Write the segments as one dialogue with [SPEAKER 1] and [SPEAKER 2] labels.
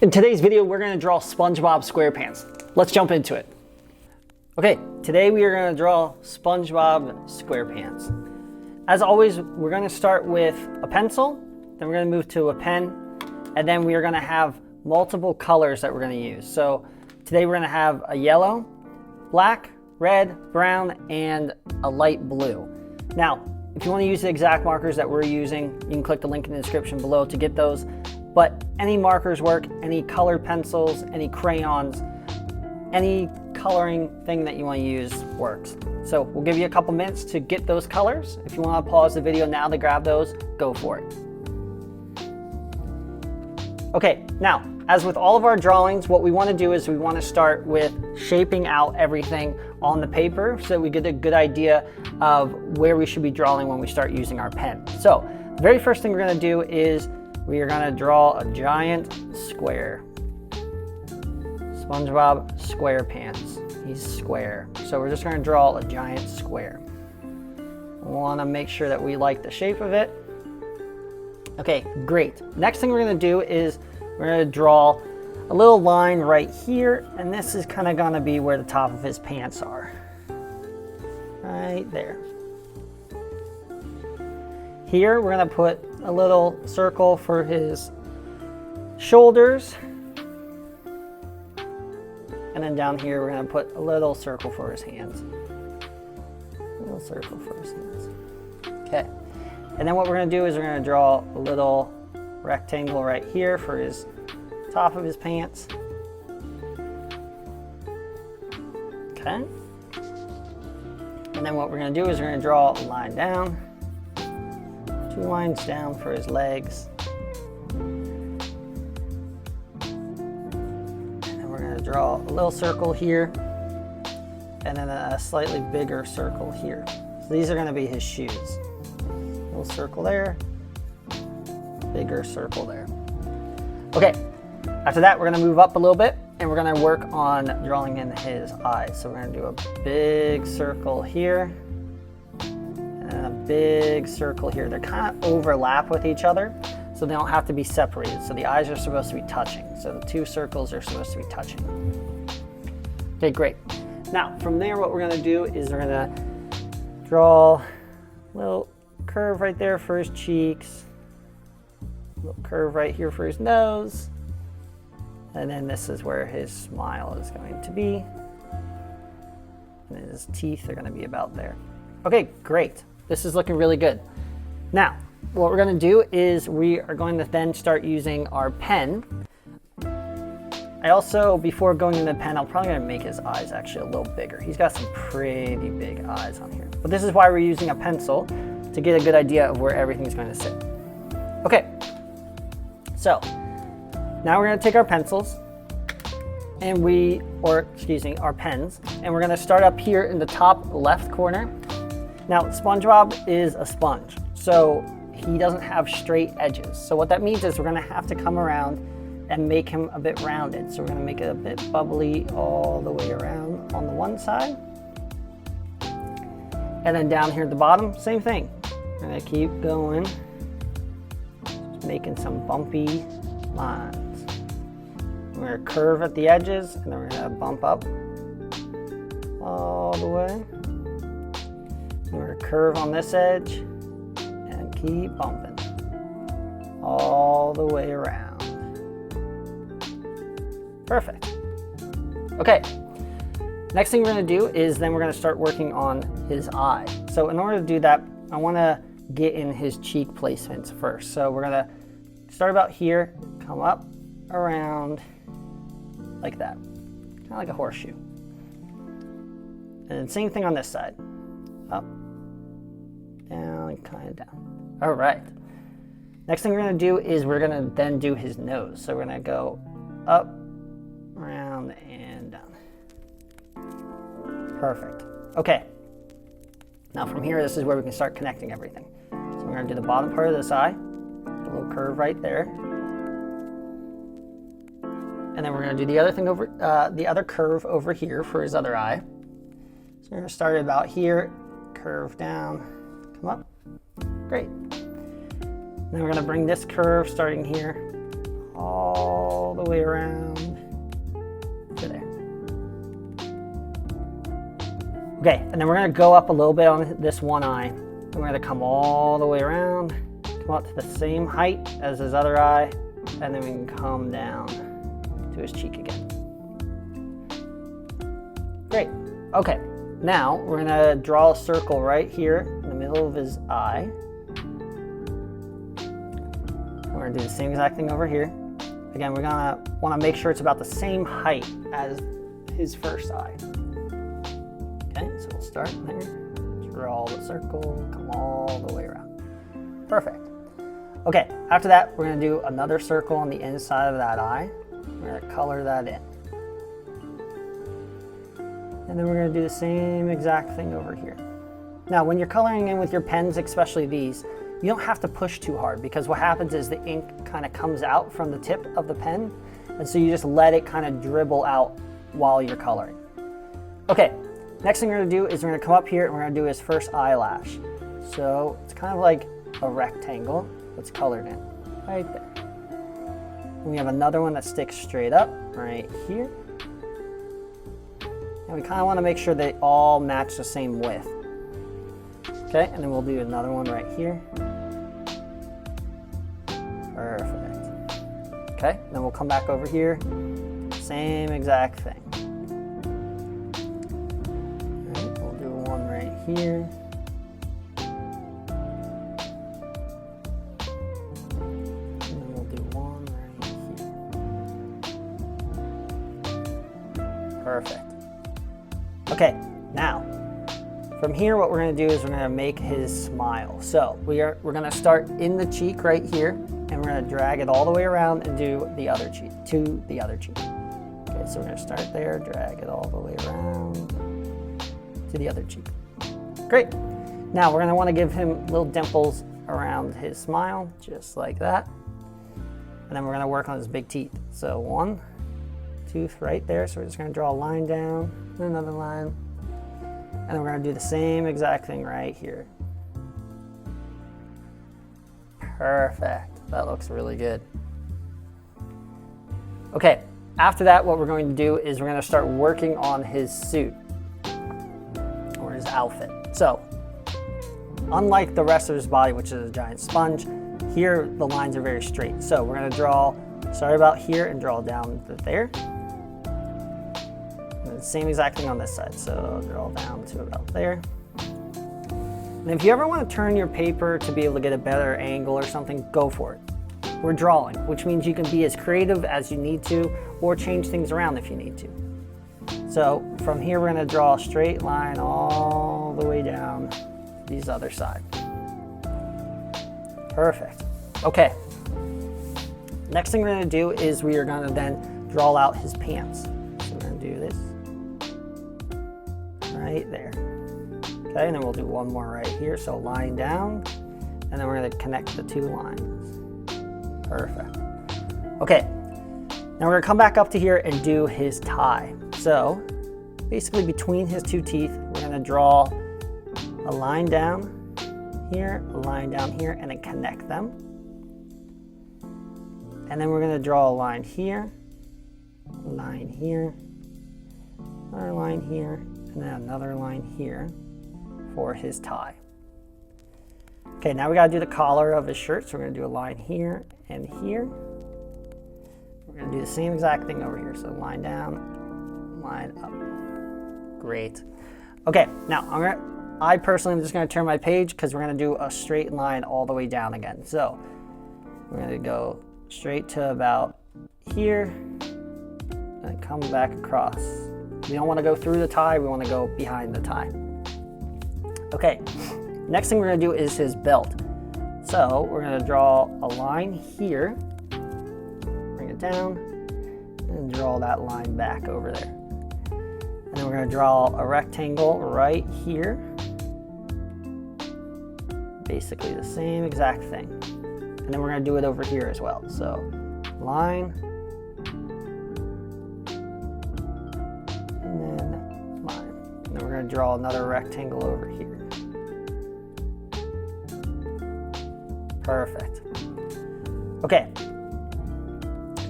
[SPEAKER 1] In today's video, we're going to draw SpongeBob SquarePants. Let's jump into it. Okay, today we are going to draw SpongeBob SquarePants. As always, we're going to start with a pencil, then we're going to move to a pen, and then we are going to have multiple colors that we're going to use. So today we're going to have a yellow, black, red, brown, and a light blue. Now, if you want to use the exact markers that we're using, you can click the link in the description below to get those. But any markers work, any colored pencils, any crayons, any coloring thing that you want to use works. So we'll give you a couple minutes to get those colors. If you want to pause the video now to grab those, go for it. Okay, now, as with all of our drawings, what we want to do is we want to start with shaping out everything on the paper so that we get a good idea of where we should be drawing when we start using our pen. So the very first thing we're going to do is we are going to draw a giant square. SpongeBob SquarePants. He's square. So we're just going to draw a giant square. We want to make sure that we like the shape of it. Okay, great. Next thing we're going to do is we're going to draw a little line right here, and this is kind of going to be where the top of his pants are. Right there. Here we're going to put a little circle for his shoulders. And then down here we're going to put a little circle for his hands. A little circle for his hands. Okay. And then what we're going to do is we're going to draw a little rectangle right here for his top of his pants. Okay. And then what we're going to do is we're going to draw a line down. 2 lines down for his legs. And then we're going to draw a little circle here. And then a slightly bigger circle here. So these are going to be his shoes. Little circle there. Bigger circle there. Okay. After that, we're going to move up a little bit and we're going to work on drawing in his eyes. So we're going to do a big circle here. And a big circle here. They kind of overlap with each other, so they don't have to be separated. So the eyes are supposed to be touching. So the 2 circles are supposed to be touching. Okay, great. Now, from there, what we're going to do is we're going to draw a little curve right there for his cheeks. A little curve right here for his nose. And then this is where his smile is going to be. And his teeth are going to be about there. Okay, great. This is looking really good. Now, what we're going to do is we are going to then start using our pen. I also, before going into the pen, I'm probably going to make his eyes actually a little bigger. He's got some pretty big eyes on here. But this is why we're using a pencil, to get a good idea of where everything's going to sit. Okay, so now we're going to take our pencils and our pens, and we're going to start up here in the top left corner. Now, SpongeBob is a sponge, so he doesn't have straight edges. So what that means is we're going to have to come around and make him a bit rounded. So we're going to make it a bit bubbly all the way around on the one side. And then down here at the bottom, same thing. We're going to keep going, making some bumpy lines. We're going to curve at the edges, and then we're going to bump up all the way. We're going to curve on this edge and keep bumping all the way around. Perfect. Okay. Next thing we're going to do is then we're going to start working on his eye. So in order to do that, I want to get in his cheek placements first. So we're going to start about here, come up, around, like that. Kind of like a horseshoe. And same thing on this side. Up, down, and kind of down. All right. Next thing we're going to do is we're going to then do his nose. So we're going to go up, around, and down. Perfect. Okay. Now from here, this is where we can start connecting everything. So we're going to do the bottom part of this eye. A little curve right there. And then we're going to do the other thing over, the other curve over here for his other eye. So we're going to start about here, curve down, come up. Great. Then we're going to bring this curve starting here all the the way around to there. Okay, and then we're gonna go up a little bit on this one eye. And we're gonna come all the way around, come up to the same height as his other eye, and then we can come down to his cheek again. Great, okay. Now we're gonna draw a circle right here in the middle of his eye. We're gonna do the same exact thing over here. Again, we're gonna wanna make sure it's about the same height as his first eye. Okay, so we'll start there, draw the circle, come all the way around. Perfect. Okay, after that, we're gonna do another circle on the inside of that eye. We're gonna color that in. And then we're gonna do the same exact thing over here. Now, when you're coloring in with your pens, especially these, you don't have to push too hard because what happens is the ink kind of comes out from the tip of the pen, and so you just let it kind of dribble out while you're coloring. Okay, next thing we're gonna do is we're gonna come up here and we're gonna do his first eyelash. So it's kind of like a rectangle that's colored in, right there. And we have another one that sticks straight up right here. And we kind of want to make sure they all match the same width. Okay, and then we'll do another one right here. Perfect. Okay, then we'll come back over here. Same exact thing. All right, we'll do one right here. And then we'll do one right here. Perfect. Okay, now, from here what we're gonna do is we're gonna make his smile. So we're gonna start in the cheek right here, and we're gonna drag it all the way around and do the other cheek, to the other cheek. Okay, so we're gonna start there, drag it all the way around to the other cheek. Great. Now we're gonna wanna give him little dimples around his smile, just like that. And then we're gonna work on his big teeth. So one tooth right there, so we're just gonna draw a line down, and another line, and then we're gonna do the same exact thing right here. Perfect, that looks really good. Okay, after that what we're going to do is we're gonna start working on his suit, or his outfit. So, unlike the rest of his body, which is a giant sponge, here the lines are very straight. So we're gonna start about here and draw down to there. Same exact thing on this side, so draw down to about there. And if you ever want to turn your paper to be able to get a better angle or something, go for it. We're drawing, which means you can be as creative as you need to or change things around if you need to. So from here we're going to draw a straight line all the way down these other side. Perfect. Okay. Next thing we're going to do is we are going to then draw out his pants. So we're going to do this. Right there. Okay, and then we'll do one more right here. So line down, and then we're going to connect the two lines. Perfect. Okay, now we're going to come back up to here and do his tie. So basically between his two teeth, we're going to draw a line down here, a line down here, and then connect them. And then we're going to draw a line here, another line here, and then another line here for his tie. Okay, now we gotta do the collar of his shirt, so we're gonna do a line here and here. We're gonna do the same exact thing over here, so line down, line up. Great. Okay, now I personally am just gonna turn my page because we're gonna do a straight line all the way down again. So we're gonna go straight to about here and come back across. We don't want to go through the tie, we want to go behind the tie. Okay, next thing we're going to do is his belt. So we're going to draw a line here, bring it down, and draw that line back over there. And then we're going to draw a rectangle right here. Basically the same exact thing. And then we're going to do it over here as well. So line, and then line. And then we're going to draw another rectangle over here. Perfect. Okay.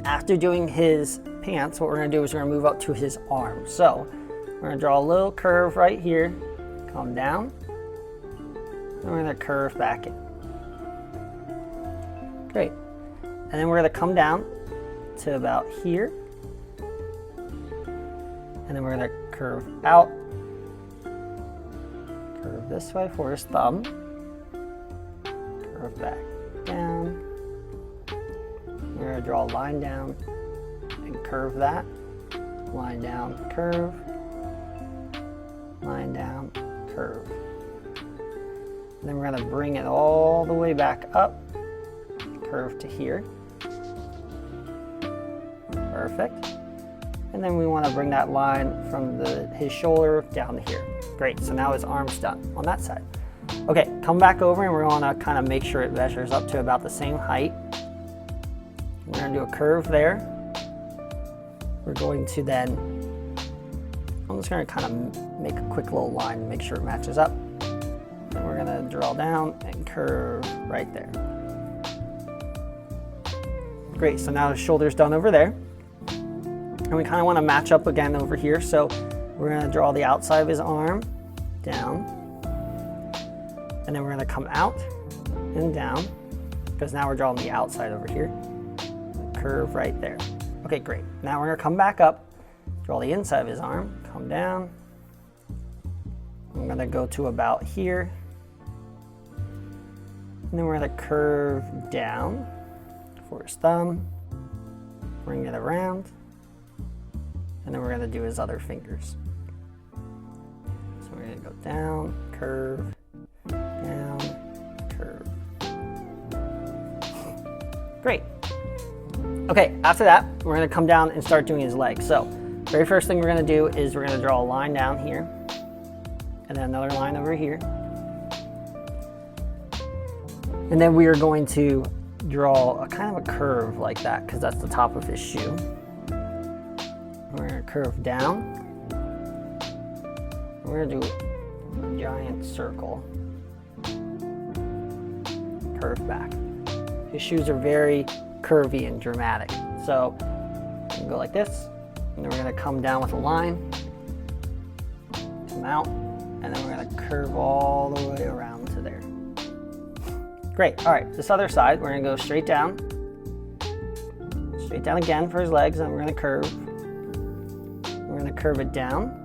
[SPEAKER 1] After doing his pants, what we're going to do is we're going to move up to his arm. So we're going to draw a little curve right here, come down, and we're going to curve back in. Great. And then we're going to come down to about here, and then we're going to curve out, curve this way for his thumb, curve back down. We're going to draw a line down and curve that, line down, curve, line down, curve. And then we're going to bring it all the way back up, curve to here. Perfect. And then we want to bring that line from his shoulder down to here. Great, so now his arm's done on that side. Okay, come back over and we're going to kind of make sure it measures up to about the same height. We're going to do a curve there. We're going to then, I'm just going to kind of make a quick little line and make sure it matches up. And we're going to draw down and curve right there. Great, so now his shoulder's done over there. And we kind of want to match up again over here. So we're going to draw the outside of his arm down. And then we're going to come out and down, because now we're drawing the outside over here. Curve right there. Okay, great. Now we're going to come back up, draw the inside of his arm, come down. I'm going to go to about here. And then we're going to curve down for his thumb, bring it around, and then we're going to do his other fingers. So we're going to go down, curve, down, curve. Great. Okay, after that, we're going to come down and start doing his legs. So, very first thing we're going to do is we're going to draw a line down here, and then another line over here. And then we are going to draw a kind of a curve like that, because that's the top of his shoe. We're going to curve down. We're going to do a giant circle. Curve back. His shoes are very curvy and dramatic. So we can go like this, and then we're going to come down with a line, come out, and then we're going to curve all the way around to there. Great. All right, this other side, we're going to go straight down again for his legs, and we're going to curve. We're going to curve it down,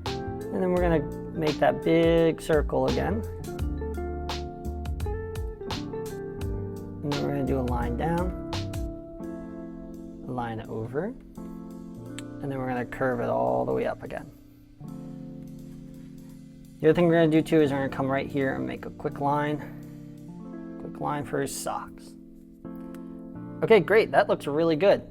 [SPEAKER 1] and then we're going to make that big circle again. And then we're going to do a line down, a line over, and then we're going to curve it all the way up again. The other thing we're going to do too is we're going to come right here and make a quick line for his socks. Okay, great, that looks really good.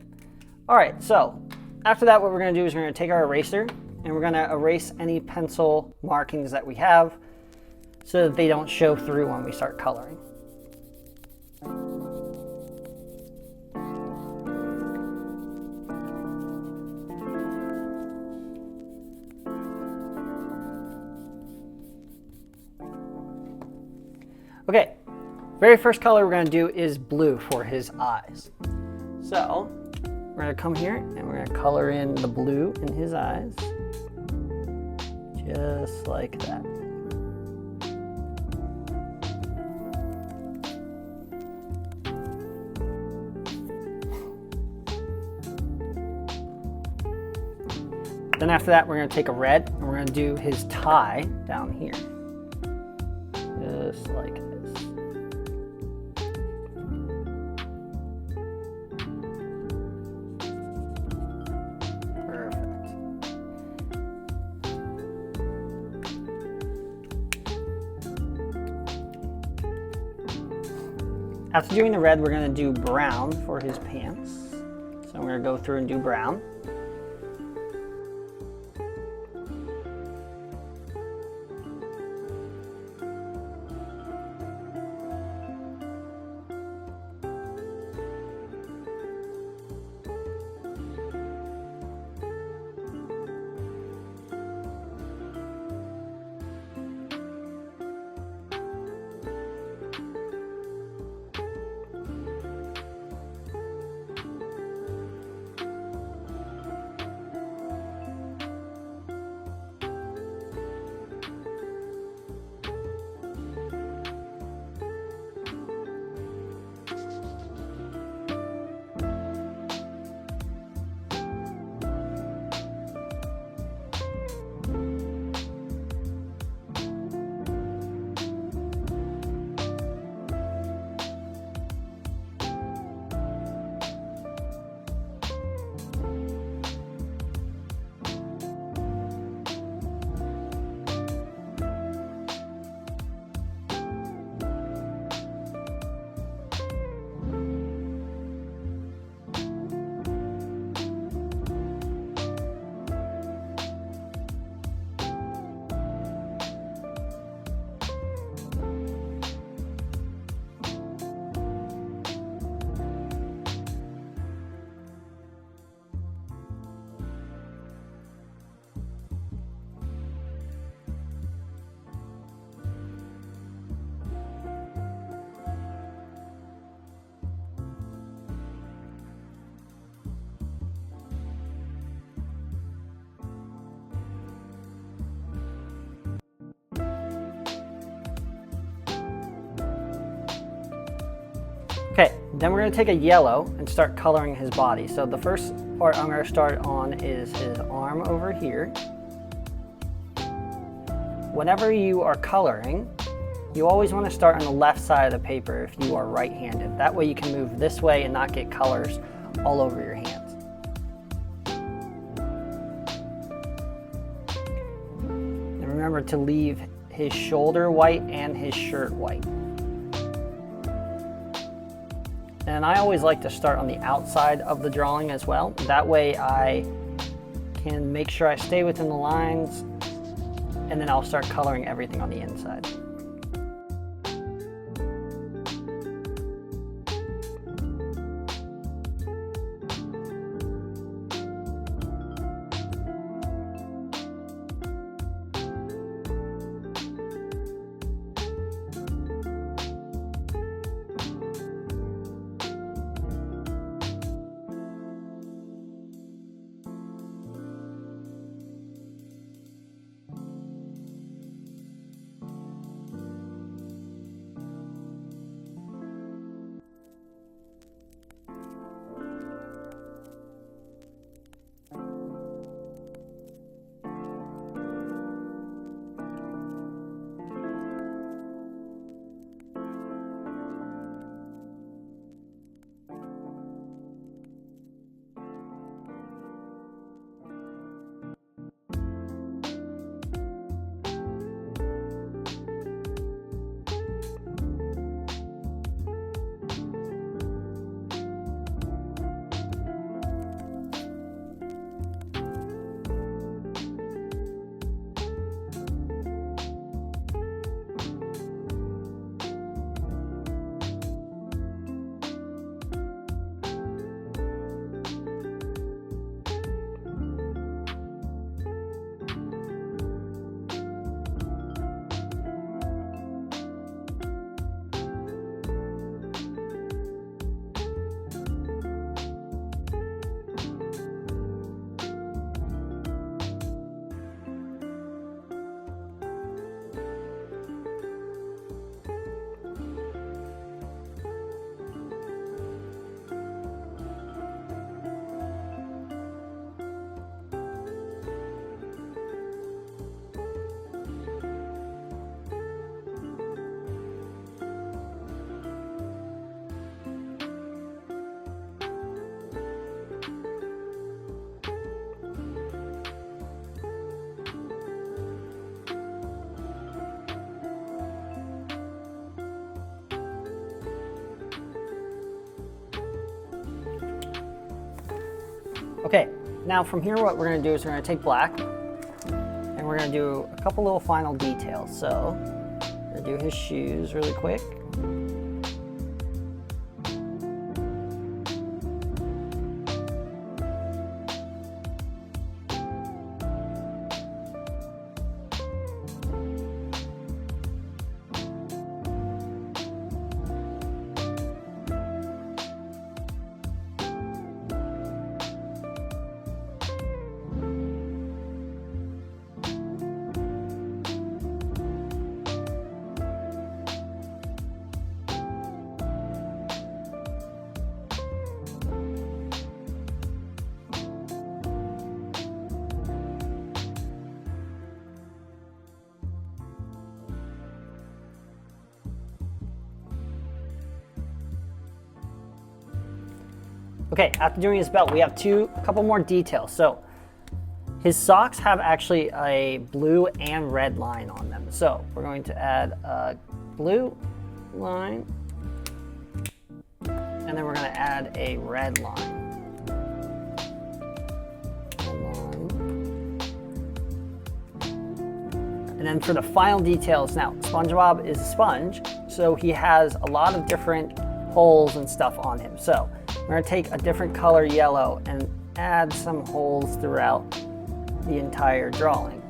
[SPEAKER 1] All right, so after that, what we're going to do is we're going to take our eraser and we're going to erase any pencil markings that we have so that they don't show through when we start coloring. Okay, very first color we're going to do is blue for his eyes. So we're going to come here and we're going to color in the blue in his eyes, just like that. Then after that, we're going to take a red and we're going to do his tie down here, just like this. After doing the red, we're going to do brown for his pants. So I'm going to go through and do brown. Then we're going to take a yellow and start coloring his body. So the first part I'm going to start on is his arm over here. Whenever you are coloring, you always want to start on the left side of the paper if you are right-handed. That way you can move this way and not get colors all over your hands. And remember to leave his shoulder white and his shirt white. And I always like to start on the outside of the drawing as well. That way I can make sure I stay within the lines, and then I'll start coloring everything on the inside. Okay, now from here what we're going to do is we're going to take black and we're going to do a couple little final details. So we're going to do his shoes really quick. Okay, after doing his belt, we have a couple more details. So his socks have actually a blue and red line on them. So we're going to add a blue line, and then we're going to add a red line. And then for the final details, now SpongeBob is a sponge, so he has a lot of different holes and stuff on him. So we're going to take a different color yellow and add some holes throughout the entire drawing.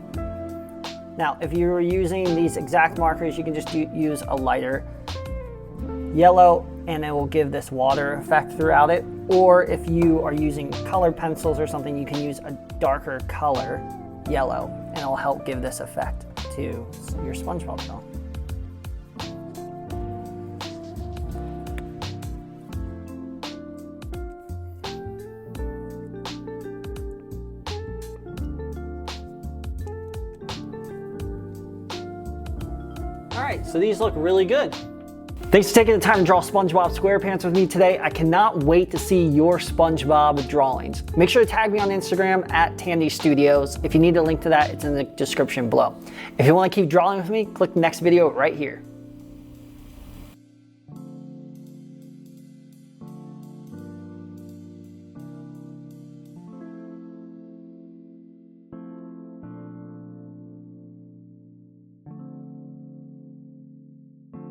[SPEAKER 1] Now, if you were using these exact markers, you can just use a lighter yellow and it will give this water effect throughout it. Or if you are using colored pencils or something, you can use a darker color yellow and it'll help give this effect to your SpongeBob drawing. right, so these look really good. Thanks for taking the time to draw SpongeBob SquarePants with me today. I cannot wait to see your SpongeBob drawings. Make sure to tag me on Instagram at Tandys Studios. If you need a link to that, it's in the description below. If you want to keep drawing with me, click the next video right here.